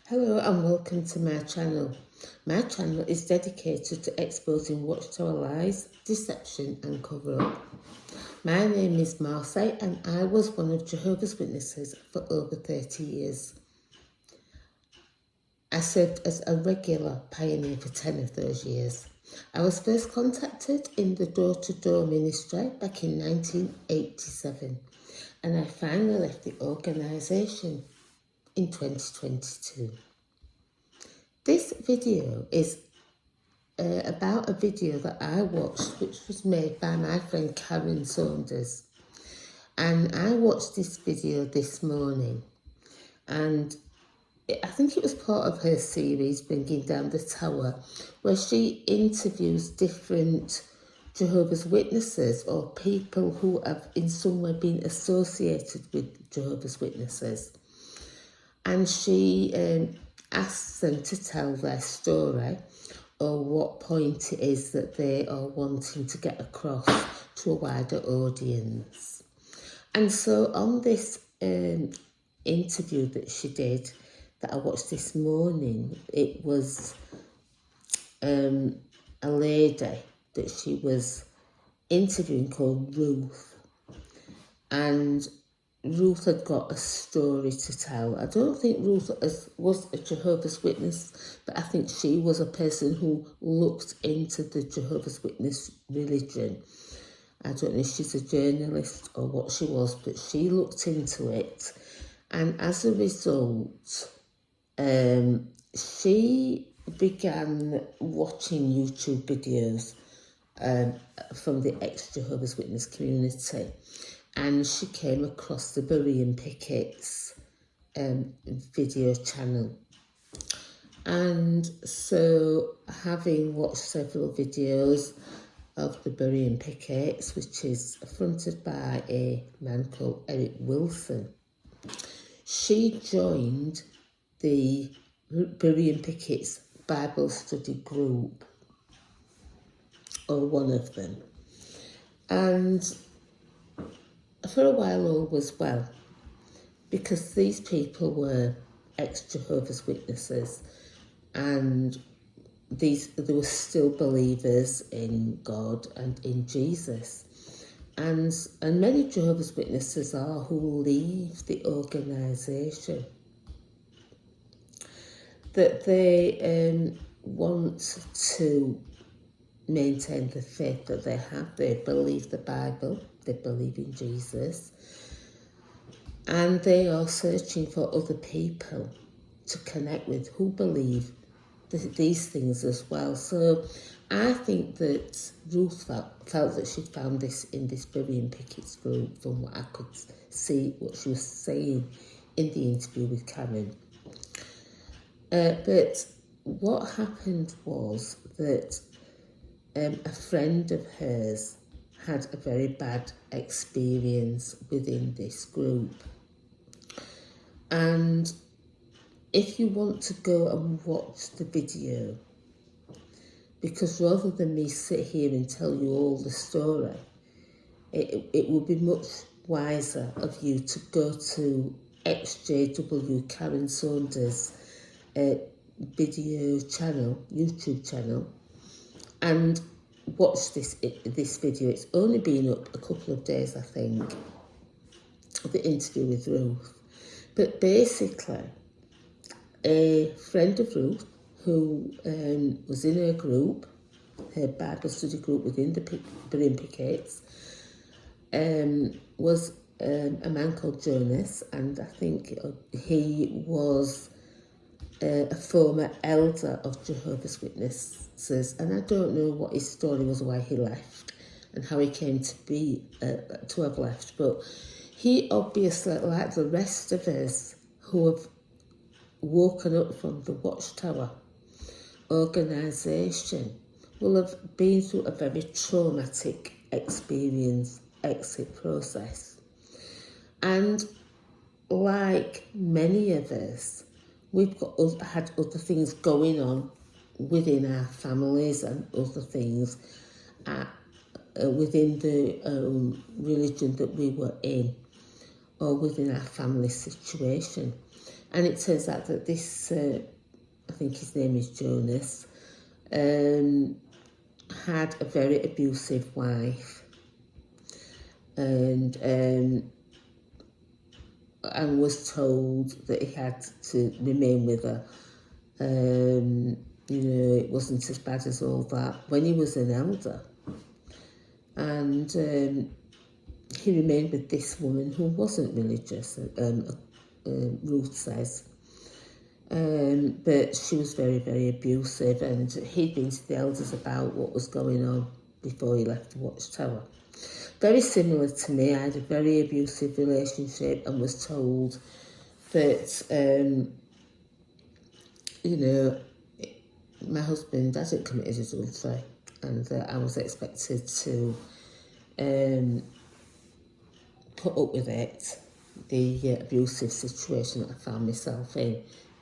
Hello and welcome to my channel. My channel is dedicated to exposing watchtower lies, deception and cover-up. My name is Marcy and I was one of Jehovah's Witnesses for over 30 years. I served as a regular pioneer for 10 of those years. I was first contacted in the door-to-door ministry back in 1987 and I finally left the organisation in 2022. This video is about a video that I watched which was made by my friend Karen Saunders, and I watched this video this morning and I think it was part of her series Bringing Down the Tower, where she interviews different Jehovah's Witnesses or people who have in some way been associated with Jehovah's Witnesses, and she asks them to tell their story or what point it is that they are wanting to get across to a wider audience. And so on this interview that she did, that I watched this morning, it was a lady that she was interviewing called Ruth, and Ruth had got a story to tell. I don't think Ruth was a Jehovah's Witness, but I think she was a person who looked into the Jehovah's Witness religion. I don't know if she's a journalist or what she was, but she looked into it. And as a result, she began watching YouTube videos from the ex-Jehovah's Witness community. And she came across the Berean Pickett's video channel. And so, having watched several videos of the Berean Pickett's, which is fronted by a man called Eric Wilson, she joined the Berean Pickett's Bible study group, or one of them. And for a while all was well, because these people were ex-Jehovah's Witnesses and they were still believers in God and in Jesus. And many Jehovah's Witnesses are who leave the organisation, that they want to maintain the faith that they have. They believe the Bible, they believe in Jesus, and they are searching for other people to connect with who believe these things as well. So I think that Ruth felt that she'd found this in this Berean Pickett's group, from what I could see, what she was saying in the interview with Karen. But what happened was that a friend of hers had a very bad experience within this group. And if you want to go and watch the video, because rather than me sit here and tell you all the story, it would be much wiser of you to go to XJW Karen Saunders' video channel, YouTube channel, and watch this video. It's only been up a couple of days, I think, the interview with Ruth. But basically, a friend of Ruth who was in her group, her Bible study group within the Berean Pickett's, was a man called Jonas, and I think he was a former elder of Jehovah's Witnesses, and I don't know what his story was, why he left and how he came to be to have left, but he obviously, like the rest of us who have woken up from the Watchtower organisation, will have been through a very traumatic experience, exit process. And like many of us, we've had other things going on within our families and other things within the religion that we were in. or within our family situation. And it turns out that this, I think his name is Jonas, had a very abusive wife, and was told that he had to remain with her. You know, it wasn't as bad as all that when he was an elder. And he remained with this woman who wasn't religious, Ruth says. But she was very, very abusive, and he'd been to the elders about what was going on before he left the Watchtower. Very similar to me. I had a very abusive relationship and was told that, you know, my husband hadn't committed adultery, and that I was expected to put up with it, the abusive situation that I found myself in.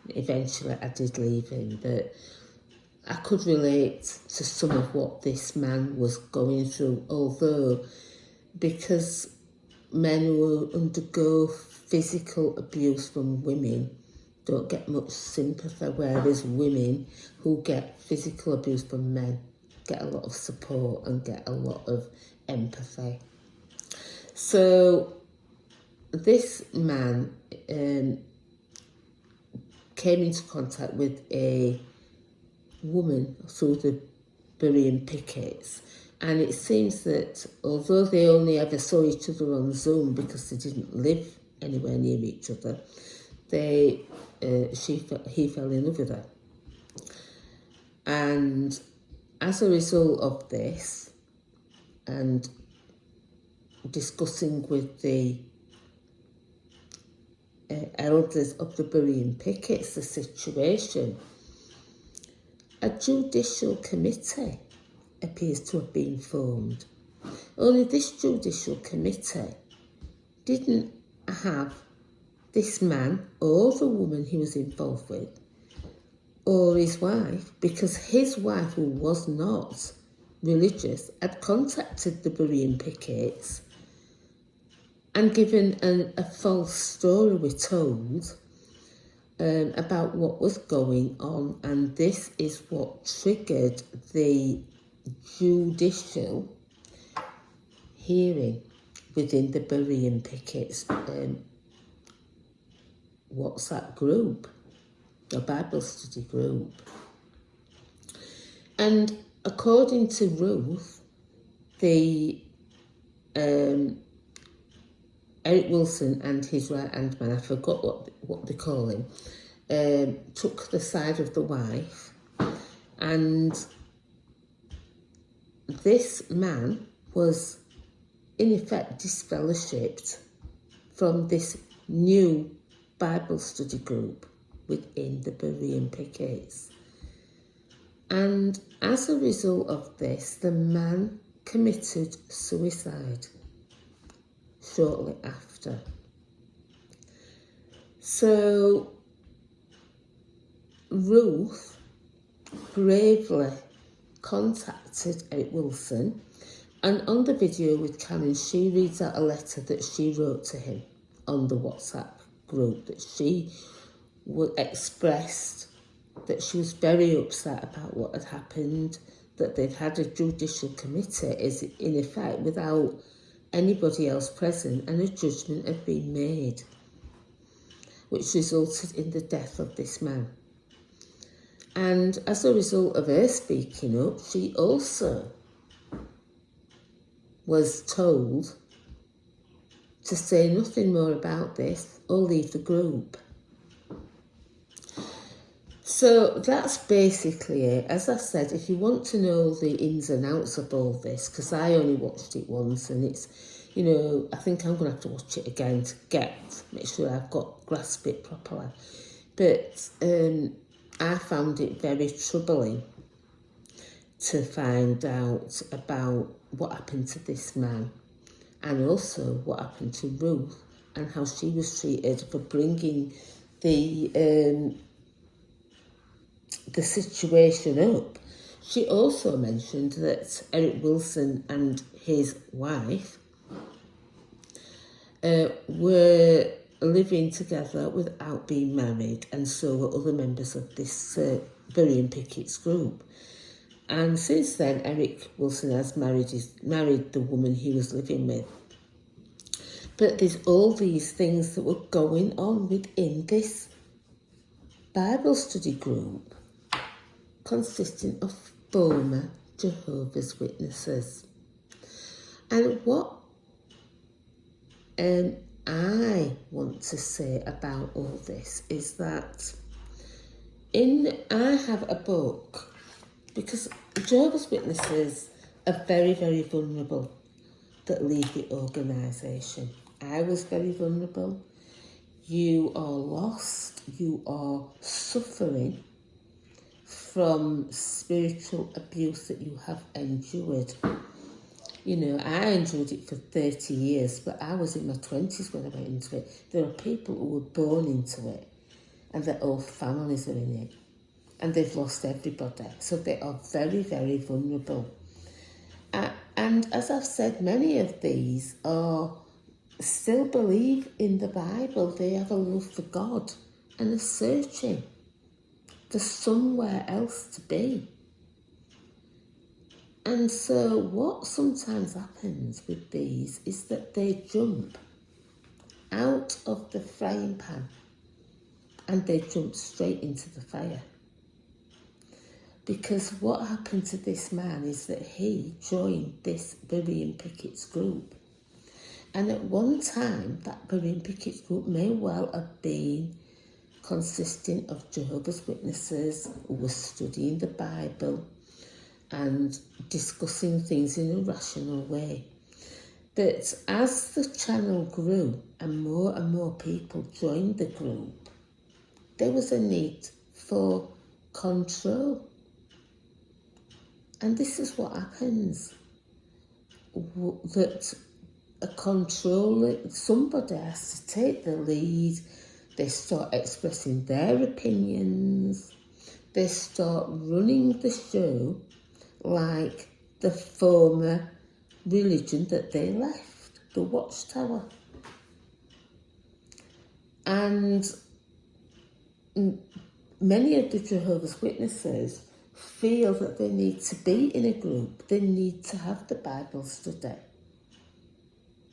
Eventually I did leave him, but I could relate to some of what this man was going through, although because men who undergo physical abuse from women don't get much sympathy, whereas women who get physical abuse from men get a lot of support and get a lot of empathy. So this man came into contact with a woman through the Berean pickets, and it seems that although they only ever saw each other on Zoom because they didn't live anywhere near each other, he fell in love with her. And as a result of this, and discussing with the elders of the Berean pickets the situation, a judicial committee appears to have been formed. Only this judicial committee didn't have this man or the woman he was involved with, or his wife, because his wife, who was not religious, had contacted the Berean pickets and given a false story, we're told, about what was going on, and this is what triggered the judicial hearing within the Berean pickets WhatsApp group, a Bible study group. And according to Ruth, the Eric Wilson and his right-hand man, I forgot what they call him, took the side of the wife, and this man was in effect disfellowshipped from this new Bible study group within the Berean pickets. And as a result of this, the man committed suicide shortly after. So Ruth bravely contacted Eric Wilson, and on the video with Karen, she reads out a letter that she wrote to him on the WhatsApp group, that she expressed that she was very upset about what had happened, that they'd had a judicial committee, is in effect without anybody else present, and a judgment had been made, which resulted in the death of this man. And as a result of her speaking up, she also was told to say nothing more about this or leave the group. So that's basically it. As I said, if you want to know the ins and outs of all this, because I only watched it once, and it's, you know, I think I'm going to have to watch it again to make sure I've grasped it properly. But I found it very troubling to find out about what happened to this man, and also what happened to Ruth and how she was treated for bringing the situation up. She also mentioned that Eric Wilson and his wife were living together without being married, and so were other members of this William Pickett's group. And since then, Eric Wilson has married the woman he was living with. But there's all these things that were going on within this Bible study group, consisting of former Jehovah's Witnesses. And what I want to say about all this is that I have a book, because Jehovah's Witnesses are very, very vulnerable that leave the organisation. I was very vulnerable. You are lost. You are suffering from spiritual abuse that you have endured. You know, I endured it for 30 years, but I was in my 20s when I went into it. There are people who were born into it, and their whole families are in it, and they've lost everybody. So they are very, very vulnerable. And as I've said, many of these still believe in the Bible. They have a love for God and are searching for somewhere else to be. And so what sometimes happens with these is that they jump out of the frying pan and they jump straight into the fire. Because what happened to this man is that he joined this William Pickett's group. And at one time, that William Pickett's group may well have been consisting of Jehovah's Witnesses who were studying the Bible and discussing things in a rational way. But as the channel grew and more people joined the group, there was a need for control. And this is what happens, that somebody has to take the lead. They start expressing their opinions. They start running the show like the former religion that they left, the Watchtower. And many of the Jehovah's Witnesses feel that they need to be in a group. They need to have the Bible study.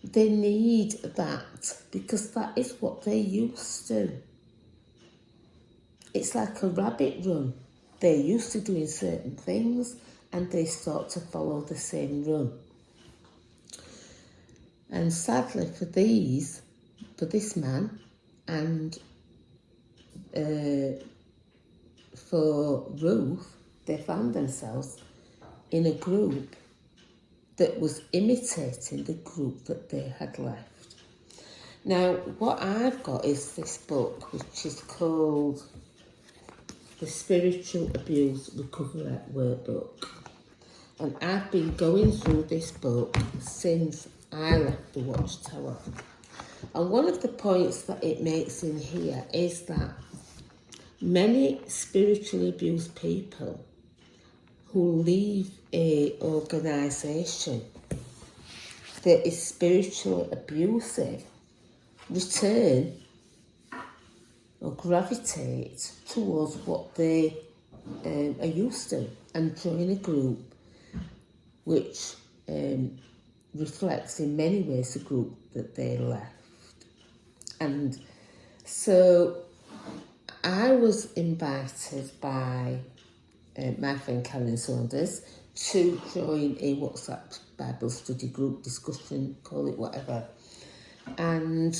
They need that because that is what they used to. It's like a rabbit run. They're used to doing certain things and they start to follow the same run. And sadly for this man and for Ruth, they found themselves in a group that was imitating the group that they had left. Now, what I've got is this book, which is called The Spiritual Abuse Recovery Workbook. And I've been going through this book since I left the Watchtower. And one of the points that it makes in here is that many spiritually abused people who leave a organisation that is spiritually abusive return or gravitate towards what they are used to and join a group which reflects in many ways the group that they left. And so I was invited by my friend Karen Saunders to join a WhatsApp Bible study group, discussion, call it whatever. And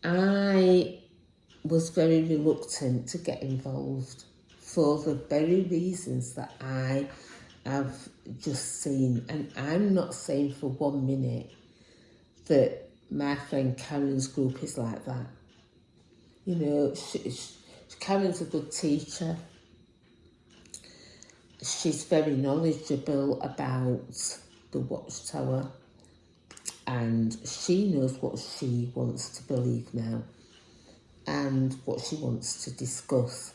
I was very reluctant to get involved for the very reasons that I have just seen. And I'm not saying for 1 minute that my friend Karen's group is like that. You know, Karen's a good teacher. She's very knowledgeable about the Watchtower and she knows what she wants to believe now and what she wants to discuss.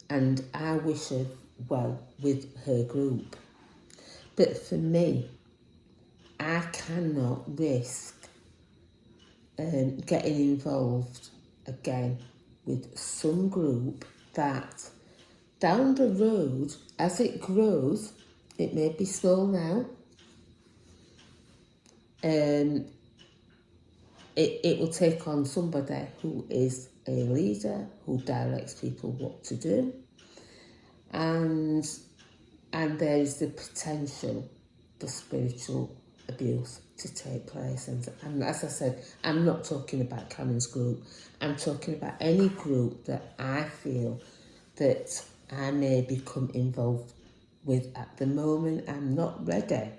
And I wish her well with her group. But for me, I cannot risk getting involved again with some group that down the road, as it grows, it may be small now, it will take on somebody who is a leader, who directs people what to do, and there is the potential for spiritual abuse to take place. And as I said, I'm not talking about Karen's group, I'm talking about any group that I feel that I may become involved with. At the moment, I'm not ready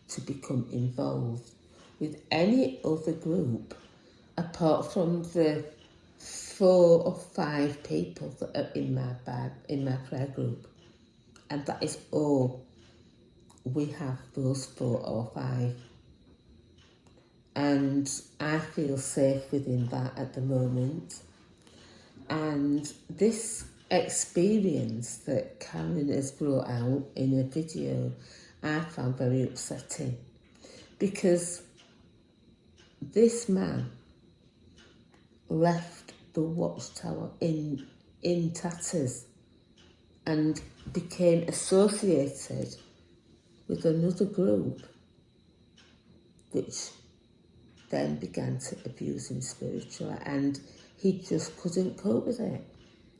to become involved with any other group apart from the 4 or 5 people that are in my prayer group, and that is all. We have those 4 or 5, and I feel safe within that at the moment. And this experience that Karen has brought out in a video, I found very upsetting, because this man left the Watchtower in tatters and became associated with another group which then began to abuse him spiritually, and he just couldn't cope with it,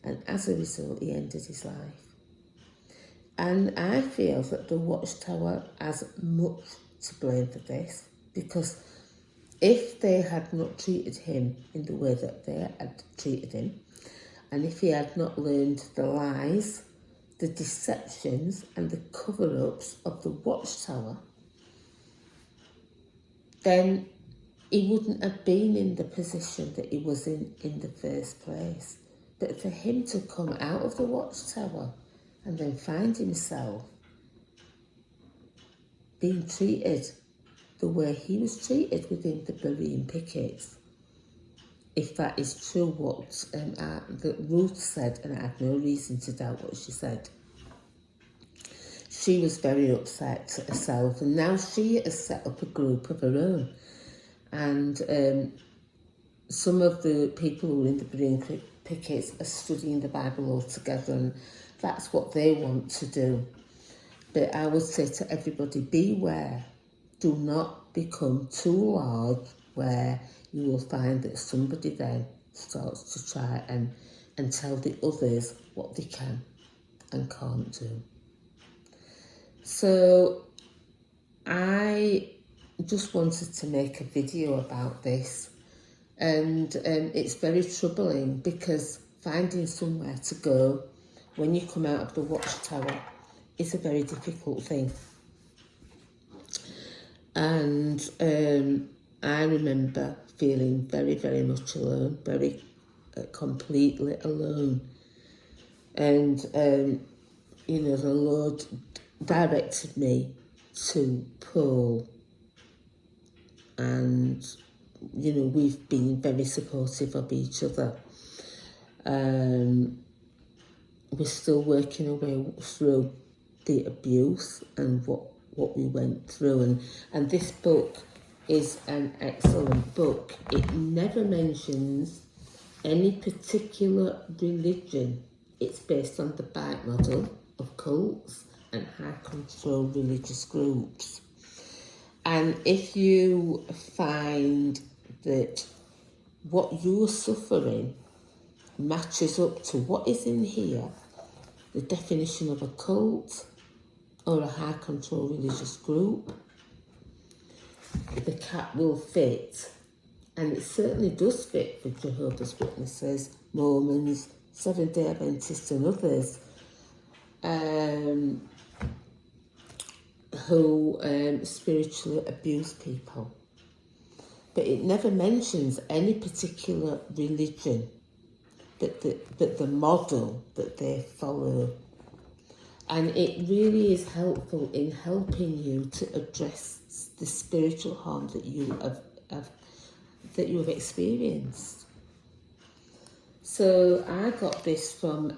and as a result he ended his life. And I feel that the Watchtower has much to blame for this, because if they had not treated him in the way that they had treated him, and if he had not learned the lies, the deceptions and the cover-ups of the Watchtower, then he wouldn't have been in the position that he was in the first place. But for him to come out of the Watchtower and then find himself being treated the way he was treated within the Berean pickets, if that is true what that Ruth said, and I have no reason to doubt what she said, she was very upset herself, and now she has set up a group of her own. And some of the people who are in the Berean pickets are studying the Bible all together, and that's what they want to do. But I would say to everybody, beware. Do not become too large where you will find that somebody then starts to try and tell the others what they can and can't do. So I just wanted to make a video about this, and it's very troubling, because finding somewhere to go when you come out of the Watchtower is a very difficult thing. And I remember feeling very, very much alone, very completely alone. And, the Lord directed me to Paul. And, we've been very supportive of each other. We're still working our way through the abuse and what we went through, and this book is an excellent book. It never mentions any particular religion. It's based on the Bite model of cults and high control religious groups. And if you find that what you're suffering matches up to what is in here, the definition of a cult or a high control religious group, the cap will fit. And it certainly does fit for Jehovah's Witnesses, Mormons, Seventh-day Adventists and others who spiritually abuse people. But it never mentions any particular religion, but the model that they follow. And it really is helpful in helping you to address the spiritual harm that you have experienced. So I got this from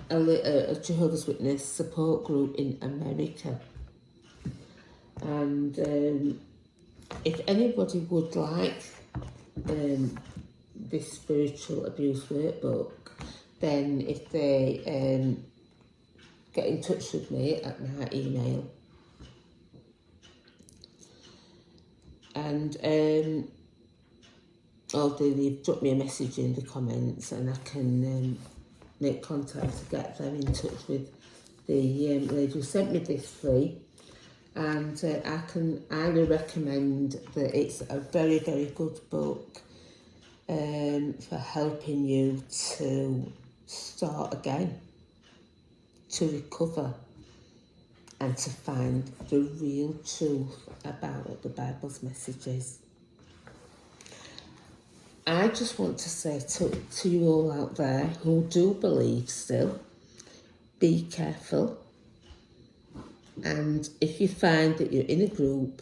a Jehovah's Witness support group in America. And if anybody would like this spiritual abuse workbook, then if they get in touch with me at my email, and or they've dropped me a message in the comments, and I can make contact to get them in touch with the lady who sent me this free. And I can highly recommend that. It's a very, very good book for helping you to start again, to recover, and to find the real truth about what the Bible's message is. I just want to say to you all out there who do believe still, be careful. And if you find that you're in a group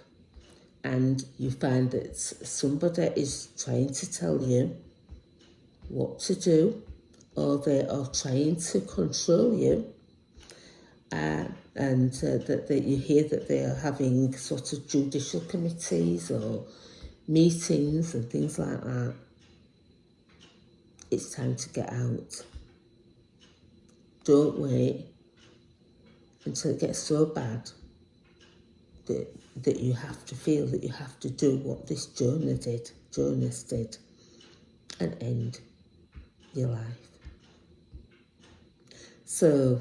and you find that somebody is trying to tell you what to do, or they are trying to control you, and that you hear that they are having sort of judicial committees or meetings and things like that, it's time to get out. Don't wait until it gets so bad that you have to feel that you have to do what this Jonas did, and end your life. So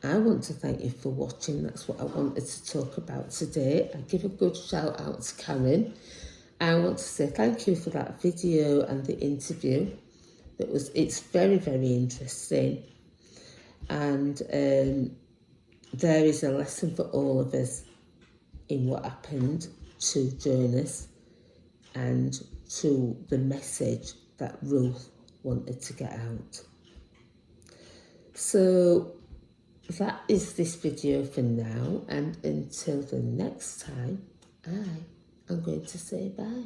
I want to thank you for watching. That's what I wanted to talk about today. I give a good shout out to Karen. I want to say thank you for that video and the interview. It's very, very interesting, and there is a lesson for all of us in what happened to Jonas and to the message that Ruth wanted to get out. So that is this video for now, and until the next time, I am going to say bye.